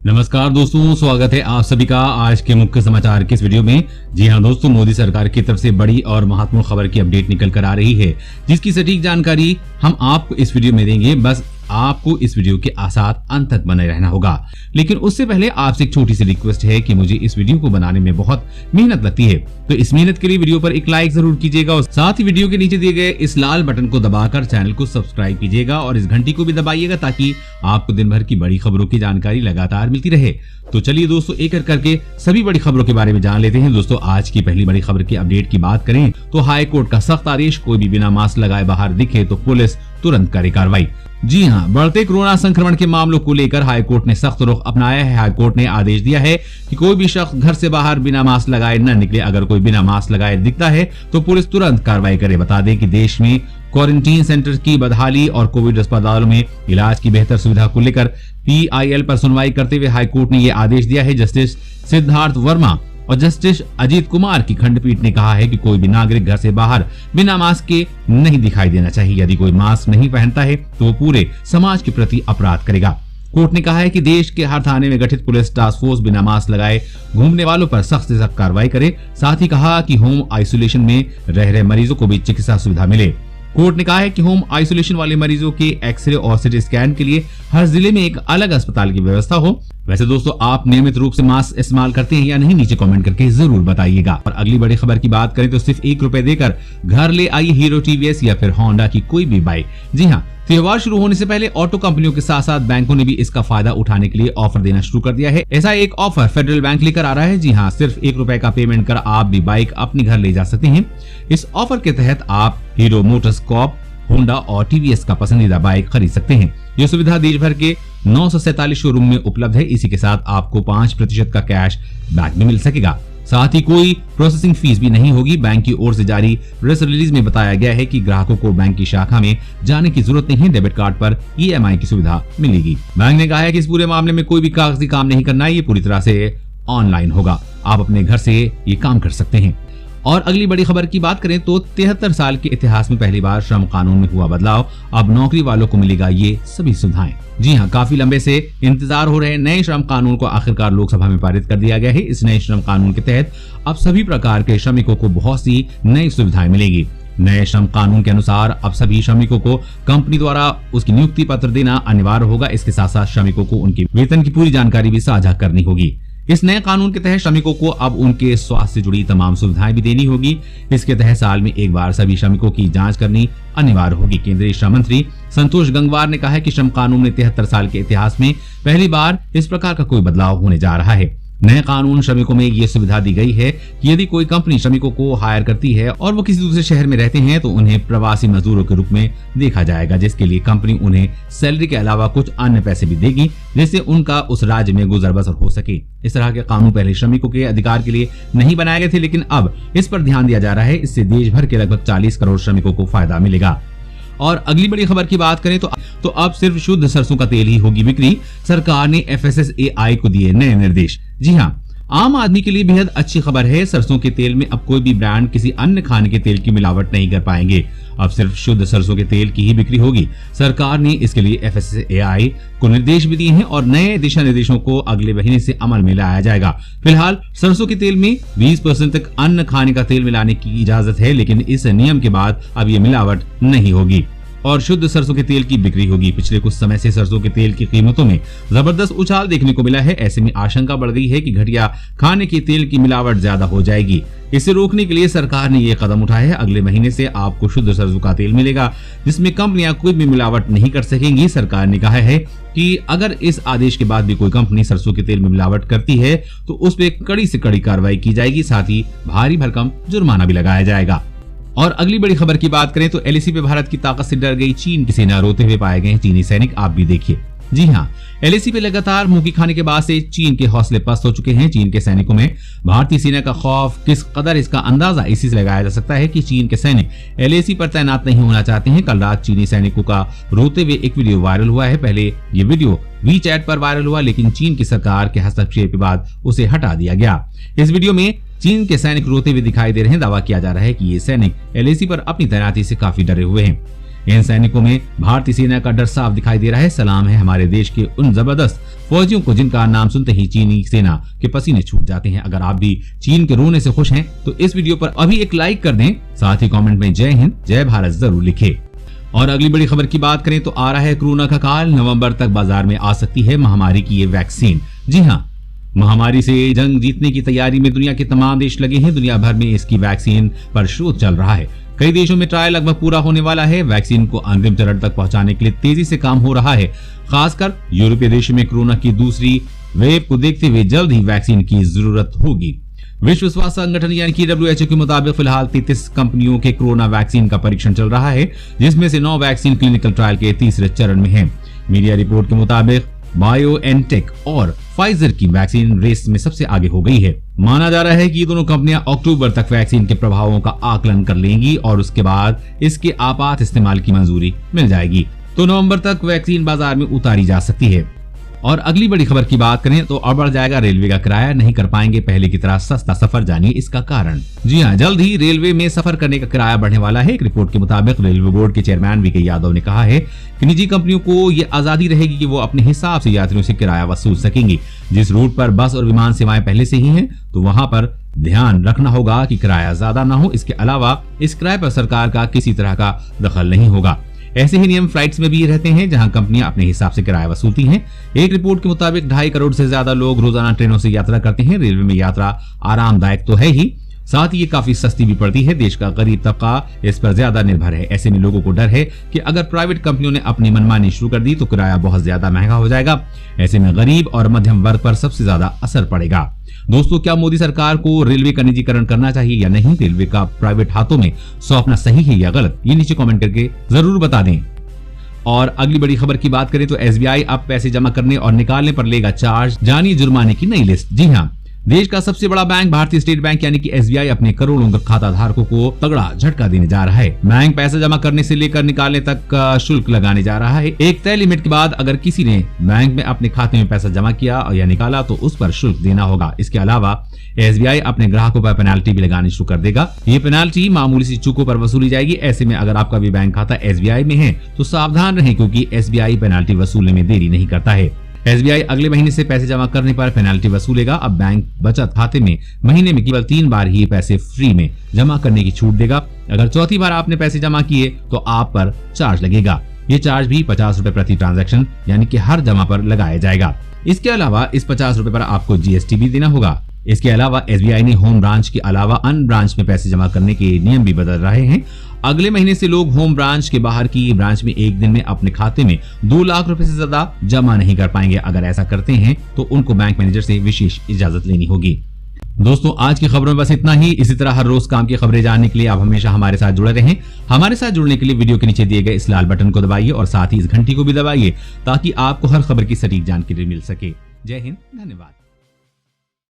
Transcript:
नमस्कार दोस्तों, स्वागत है आप सभी का आज के मुख्य समाचार के इस वीडियो में। जी हां दोस्तों, मोदी सरकार की तरफ से बड़ी और महत्वपूर्ण खबर की अपडेट निकल कर आ रही है, जिसकी सटीक जानकारी हम आपको इस वीडियो में देंगे। बस आपको इस वीडियो के साथ अंत तक बने रहना होगा। लेकिन उससे पहले आपसे एक छोटी सी रिक्वेस्ट है कि मुझे इस वीडियो को बनाने में बहुत मेहनत लगती है, तो इस मेहनत के लिए वीडियो पर एक लाइक जरूर कीजिएगा और साथ ही वीडियो के नीचे दिए गए इस लाल बटन को दबाकर चैनल को सब्सक्राइब कीजिएगा और इस घंटी को भी दबाइएगा ताकि आपको दिन भर की बड़ी खबरों की जानकारी लगातार मिलती रहे। तो चलिए दोस्तों, एक एक करके सभी बड़ी खबरों के बारे में जान लेते हैं। दोस्तों, आज की पहली बड़ी खबर की अपडेट की बात करें तो हाई कोर्ट का सख्त आदेश, कोई भी बिना मास्क लगाए बाहर दिखे तो पुलिस तुरंत करे कार्रवाई। जी हां, बढ़ते कोरोना संक्रमण के मामलों को लेकर हाईकोर्ट ने सख्त रुख अपनाया है। हाईकोर्ट ने आदेश दिया है कि कोई भी शख्स घर से बाहर बिना मास्क लगाए न निकले। अगर कोई बिना मास्क लगाए दिखता है तो पुलिस तुरंत कार्रवाई करे। बता दें कि देश में क्वारंटीन सेंटर की बदहाली और कोविड अस्पतालों में इलाज की बेहतर सुविधा को लेकर PIL पर सुनवाई करते हुए हाईकोर्ट ने यह आदेश दिया है। जस्टिस सिद्धार्थ वर्मा और जस्टिस अजीत कुमार की खंडपीठ ने कहा है कि कोई भी नागरिक घर से बाहर बिना मास्क के नहीं दिखाई देना चाहिए। यदि कोई मास्क नहीं पहनता है तो वो पूरे समाज के प्रति अपराध करेगा। कोर्ट ने कहा है कि देश के हर थाने में गठित पुलिस टास्क फोर्स बिना मास्क लगाए घूमने वालों पर सख्त से सख्त कार्रवाई करे। साथ ही कहा कि होम आइसोलेशन में रह रहे मरीजों को भी चिकित्सा सुविधा मिले। कोर्ट ने कहा है कि होम आइसोलेशन वाले मरीजों के एक्सरे और सीटी स्कैन के लिए हर जिले में एक अलग अस्पताल की व्यवस्था हो। वैसे दोस्तों, आप नियमित रूप से मास्क इस्तेमाल करते हैं या नहीं, नीचे कमेंट करके जरूर बताइएगा। और अगली बड़ी खबर की बात करें तो सिर्फ ₹1 देकर घर ले आई हीरो TVS या फिर होंडा की कोई भी बाइक। जी हाँ, त्योहार शुरू होने से पहले ऑटो कंपनियों के साथ साथ बैंकों ने भी इसका फायदा उठाने के लिए ऑफर देना शुरू कर दिया है। ऐसा एक ऑफर फेडरल बैंक लेकर आ रहा है। जी हाँ, सिर्फ ₹1 का पेमेंट कर आप भी बाइक अपने घर ले जा सकते हैं। इस ऑफर के तहत आप हीरो मोटरकॉर्प, होंडा और TVS का पसंदीदा बाइक खरीद सकते हैं। यह सुविधा देश भर के 947 शोरूम में उपलब्ध है। इसी के साथ आपको 5% का कैश बैक भी मिल सकेगा। साथ ही कोई प्रोसेसिंग फीस भी नहीं होगी। बैंक की ओर से जारी प्रेस रिलीज में बताया गया है कि ग्राहकों को बैंक की शाखा में जाने की जरूरत नहीं है। डेबिट कार्ड पर EMI की सुविधा मिलेगी। बैंक ने कहा है कि इस पूरे मामले में कोई भी कागजी काम नहीं करना है, ये पूरी तरह से ऑनलाइन होगा। आप अपने घर से ये काम कर सकते हैं। और अगली बड़ी खबर की बात करें तो 73 साल के इतिहास में पहली बार श्रम कानून में हुआ बदलाव। अब नौकरी वालों को मिलेगा ये सभी सुविधाएं। जी हां, काफी लंबे से इंतजार हो रहे नए श्रम कानून को आखिरकार लोकसभा में पारित कर दिया गया है। इस नए श्रम कानून के तहत अब सभी प्रकार के श्रमिकों को बहुत सी नई सुविधाएं मिलेगी। नए श्रम कानून के अनुसार अब सभी श्रमिकों को कंपनी द्वारा उसकी नियुक्ति पत्र देना अनिवार्य होगा। इसके साथ साथ श्रमिकों को उनके वेतन की पूरी जानकारी भी साझा करनी होगी। इस नए कानून के तहत श्रमिकों को अब उनके स्वास्थ्य से जुड़ी तमाम सुविधाएं भी देनी होगी। इसके तहत साल में एक बार सभी श्रमिकों की जांच करनी अनिवार्य होगी। केंद्रीय श्रम मंत्री संतोष गंगवार ने कहा है कि श्रम कानून में 73 साल के इतिहास में पहली बार इस प्रकार का कोई बदलाव होने जा रहा है। नए कानून श्रमिकों में ये सुविधा दी गई है कि यदि कोई कंपनी श्रमिकों को हायर करती है और वो किसी दूसरे शहर में रहते हैं तो उन्हें प्रवासी मजदूरों के रूप में देखा जाएगा, जिसके लिए कंपनी उन्हें सैलरी के अलावा कुछ अन्य पैसे भी देगी, जिससे उनका उस राज्य में गुजर बसर हो सके। इस तरह के कानून पहले श्रमिकों के अधिकार के लिए नहीं बनाए गए थे, लेकिन अब इस पर ध्यान दिया जा रहा है। इससे देश भर के लगभग 40 करोड़ श्रमिकों को फायदा मिलेगा। और अगली बड़ी खबर की बात करें तो अब सिर्फ शुद्ध सरसों का तेल ही होगी बिक्री। सरकार ने FSSAI को दिए नए निर्देश। जी हाँ, आम आदमी के लिए बेहद अच्छी खबर है। सरसों के तेल में अब कोई भी ब्रांड किसी अन्य खाने के तेल की मिलावट नहीं कर पाएंगे। अब सिर्फ शुद्ध सरसों के तेल की ही बिक्री होगी। सरकार ने इसके लिए FSSAI को निर्देश भी दिए हैं और नए दिशा निर्देशों को अगले महीने से अमल में लाया जाएगा। फिलहाल सरसों के तेल में 20% तक अन्य खाने का तेल मिलाने की इजाजत है, लेकिन इस नियम के बाद अब ये मिलावट नहीं होगी और शुद्ध सरसों के तेल की बिक्री होगी। पिछले कुछ समय से सरसों के तेल की कीमतों में जबरदस्त उछाल देखने को मिला है। ऐसे में आशंका बढ़ गई है कि घटिया खाने के तेल की मिलावट ज्यादा हो जाएगी। इसे रोकने के लिए सरकार ने ये कदम उठाया है। अगले महीने से आपको शुद्ध सरसों का तेल मिलेगा, जिसमें कंपनियां कोई भी मिलावट नहीं कर सकेंगी। सरकार ने कहा है कि अगर इस आदेश के बाद भी कोई कंपनी सरसों के तेल में मिलावट करती है तो उस पर कड़ी से कड़ी कार्रवाई की जाएगी। साथ ही भारी भरकम जुर्माना भी लगाया जाएगा। और अगली बड़ी खबर की बात करें तो LAC पे भारत की ताकत से डर गई चीन की सेना, रोते हुए पाए गए चीनी सैनिक। आप भी देखिए। जी हाँ, LAC पे लगातार मुंह की खाने के बाद से चीन के हौसले पस्त हो चुके हैं। चीन के सैनिकों में भारतीय सेना का खौफ किस कदर, इसका अंदाजा इसी से लगाया जा सकता है कि चीन के सैनिक LAC पर तैनात नहीं होना चाहते हैं। कल रात चीनी सैनिकों का रोते हुए एक वीडियो वायरल हुआ है। पहले ये वीडियो WeChat पर वायरल हुआ, लेकिन चीन की सरकार के हस्तक्षेप के बाद उसे हटा दिया गया। इस वीडियो में चीन के सैनिक रोते हुए दिखाई दे रहे हैं। दावा किया जा रहा है कि ये सैनिक LAC पर अपनी तैनाती से काफी डरे हुए हैं। इन सैनिकों में भारतीय सेना का डर साफ दिखाई दे रहा है। सलाम है हमारे देश के उन जबरदस्त फौजियों को जिनका नाम सुनते ही चीनी सेना के पसीने छूट जाते हैं। अगर आप भी चीन के रोने से खुश हैं तो इस वीडियो पर अभी एक लाइक कर दें, साथ ही कमेंट में जय हिंद जय भारत जरूर लिखें। और अगली बड़ी खबर की बात करें तो आ रहा है कोरोना का काल, नवंबर तक बाजार में आ सकती है महामारी की ये वैक्सीन। जी हाँ, महामारी से जंग जीतने की तैयारी में दुनिया के तमाम देश लगे हैं। दुनिया भर में इसकी वैक्सीन पर शोध चल रहा है। कई देशों में ट्रायल लगभग पूरा होने वाला है। वैक्सीन को अंतिम चरण तक पहुंचाने के लिए तेजी से काम हो रहा है। खासकर यूरोपीय देशों में कोरोना की दूसरी वेव को देखते हुए जल्द ही वैक्सीन की जरूरत होगी। विश्व स्वास्थ्य संगठन यानी कि WHO के मुताबिक फिलहाल 33 कंपनियों के कोरोना वैक्सीन का परीक्षण चल रहा है, जिसमें से 9 वैक्सीन क्लिनिकल ट्रायल के तीसरे चरण में है। मीडिया रिपोर्ट के मुताबिक बायोएनटेक और फाइजर की वैक्सीन रेस में सबसे आगे हो गई है। माना जा रहा है कि ये दोनों कंपनियां अक्टूबर तक वैक्सीन के प्रभावों का आकलन कर लेंगी और उसके बाद इसके आपात इस्तेमाल की मंजूरी मिल जाएगी, तो नवंबर तक वैक्सीन बाजार में उतारी जा सकती है। और अगली बड़ी खबर की बात करें तो और बढ़ जाएगा रेलवे का किराया, नहीं कर पाएंगे पहले की तरह सस्ता सफर। जानिए इसका कारण। जी हां, जल्द ही रेलवे में सफर करने का किराया बढ़ने वाला है। एक रिपोर्ट के मुताबिक रेलवे बोर्ड के चेयरमैन वीके यादव ने कहा है कि निजी कंपनियों को ये आजादी रहेगी कि वो अपने हिसाब से यात्रियों से किराया वसूल सकेंगी। जिस रूट पर बस और विमान सेवाएं पहले से ही हैं, तो वहां पर ध्यान रखना होगा कि किराया ज्यादा ना हो। इसके अलावा इस किराए पर सरकार का किसी तरह का दखल नहीं होगा। ऐसे ही नियम फ्लाइट्स में भी रहते हैं, जहां कंपनियां अपने हिसाब से किराया वसूलती हैं। एक रिपोर्ट के मुताबिक 2.5 करोड़ से ज्यादा लोग रोजाना ट्रेनों से यात्रा करते हैं। रेलवे में यात्रा आरामदायक तो है ही, साथ ही ये काफी सस्ती भी पड़ती है। देश का गरीब तबका इस पर ज्यादा निर्भर है। ऐसे में लोगों को डर है कि अगर प्राइवेट कंपनियों ने अपनी मनमानी शुरू कर दी तो किराया बहुत ज्यादा महंगा हो जाएगा। ऐसे में गरीब और मध्यम वर्ग पर सबसे ज्यादा असर पड़ेगा। दोस्तों, क्या मोदी सरकार को रेलवे का निजीकरण करना चाहिए या नहीं? रेलवे का प्राइवेट हाथों में सौंपना सही है या गलत? ये नीचे कमेंट करके जरूर बता दें। और अगली बड़ी खबर की बात करें तो SBI अब पैसे जमा करने और निकालने पर लेगा चार्ज। जानिए जुर्माने की नई लिस्ट। जी हां, देश का सबसे बड़ा बैंक भारतीय स्टेट बैंक यानी कि SBI अपने करोड़ों खाता धारकों को तगड़ा झटका देने जा रहा है। बैंक पैसा जमा करने से लेकर निकालने तक का शुल्क लगाने जा रहा है। एक तय लिमिट के बाद अगर किसी ने बैंक में अपने खाते में पैसा जमा किया या निकाला तो उस पर शुल्क देना होगा। इसके अलावा SBI अपने ग्राहकों पर पेनाल्टी भी लगानी शुरू कर देगा। ये पेनाल्टी मामूली सी चूकों पर वसूली जाएगी। ऐसे में अगर आपका भी बैंक खाता SBI में है तो सावधान रहें, क्योंकि SBI पेनाल्टी वसूलने में देरी नहीं करता है। SBI अगले महीने से पैसे जमा करने पर पेनाल्टी वसूलेगा। अब बैंक बचत खाते में महीने में केवल 3 बार ही पैसे फ्री में जमा करने की छूट देगा। अगर चौथी बार आपने पैसे जमा किए तो आप पर चार्ज लगेगा। ये चार्ज भी 50 रुपए प्रति ट्रांजैक्शन यानी कि हर जमा पर लगाया जाएगा। इसके अलावा इस 50 रुपए पर आपको GST भी देना होगा। इसके अलावा SBI ने होम ब्रांच के अलावा अन्य ब्रांच में पैसे जमा करने के नियम भी बदल रहे हैं। अगले महीने से लोग होम ब्रांच के बाहर की ब्रांच में एक दिन में अपने खाते में 2 लाख रुपए से ज्यादा जमा नहीं कर पाएंगे। अगर ऐसा करते हैं तो उनको बैंक मैनेजर से विशेष इजाजत लेनी होगी। दोस्तों, आज की खबरों में बस इतना ही। इसी तरह हर रोज काम की खबरें जानने के लिए आप हमेशा हमारे साथ जुड़े रहें। हमारे साथ जुड़ने के लिए वीडियो के नीचे दिए गए इस लाल बटन को दबाइए और साथ ही इस घंटी को भी दबाइए, ताकि आपको हर खबर की सटीक जानकारी मिल सके। जय हिंद, धन्यवाद।